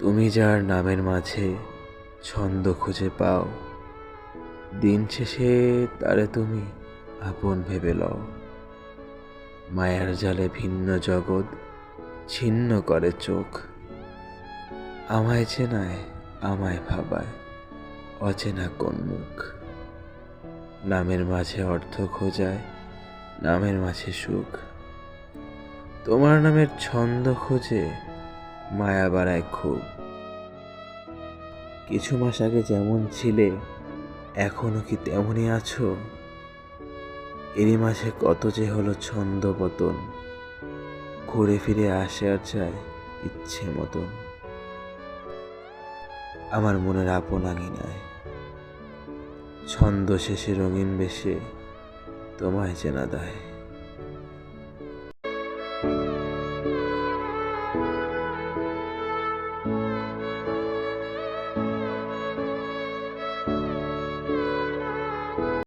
তুমি যার নামের মাঝে ছন্দ খুঁজে পাও, দিন শেষে তারে তুমি আপন ভেবে লও। মায়ার জালে ভিন্ন জগৎ ছিন্ন করে চোখ, আমায় চেনায় আমায় ভাবায় অচেনা কোন মুখ। নামের মাঝে অর্থ খোঁজায়, নামের মাঝে সুখ, তোমার নামের ছন্দ খুঁজে মায়া বাড়ায় খুব। কিছু মাস আগে যেমন ছিলে এখনো কি তেমনই আছো? এরই মাঝে কত যে হলো ছন্দ পতন, ঘুরে ফিরে আসে আর যায় ইচ্ছে মতন। আমার মনের আপন আঙিনায় ছন্দ শেষে রঙিন বেশে তোমায় চেনা দায়।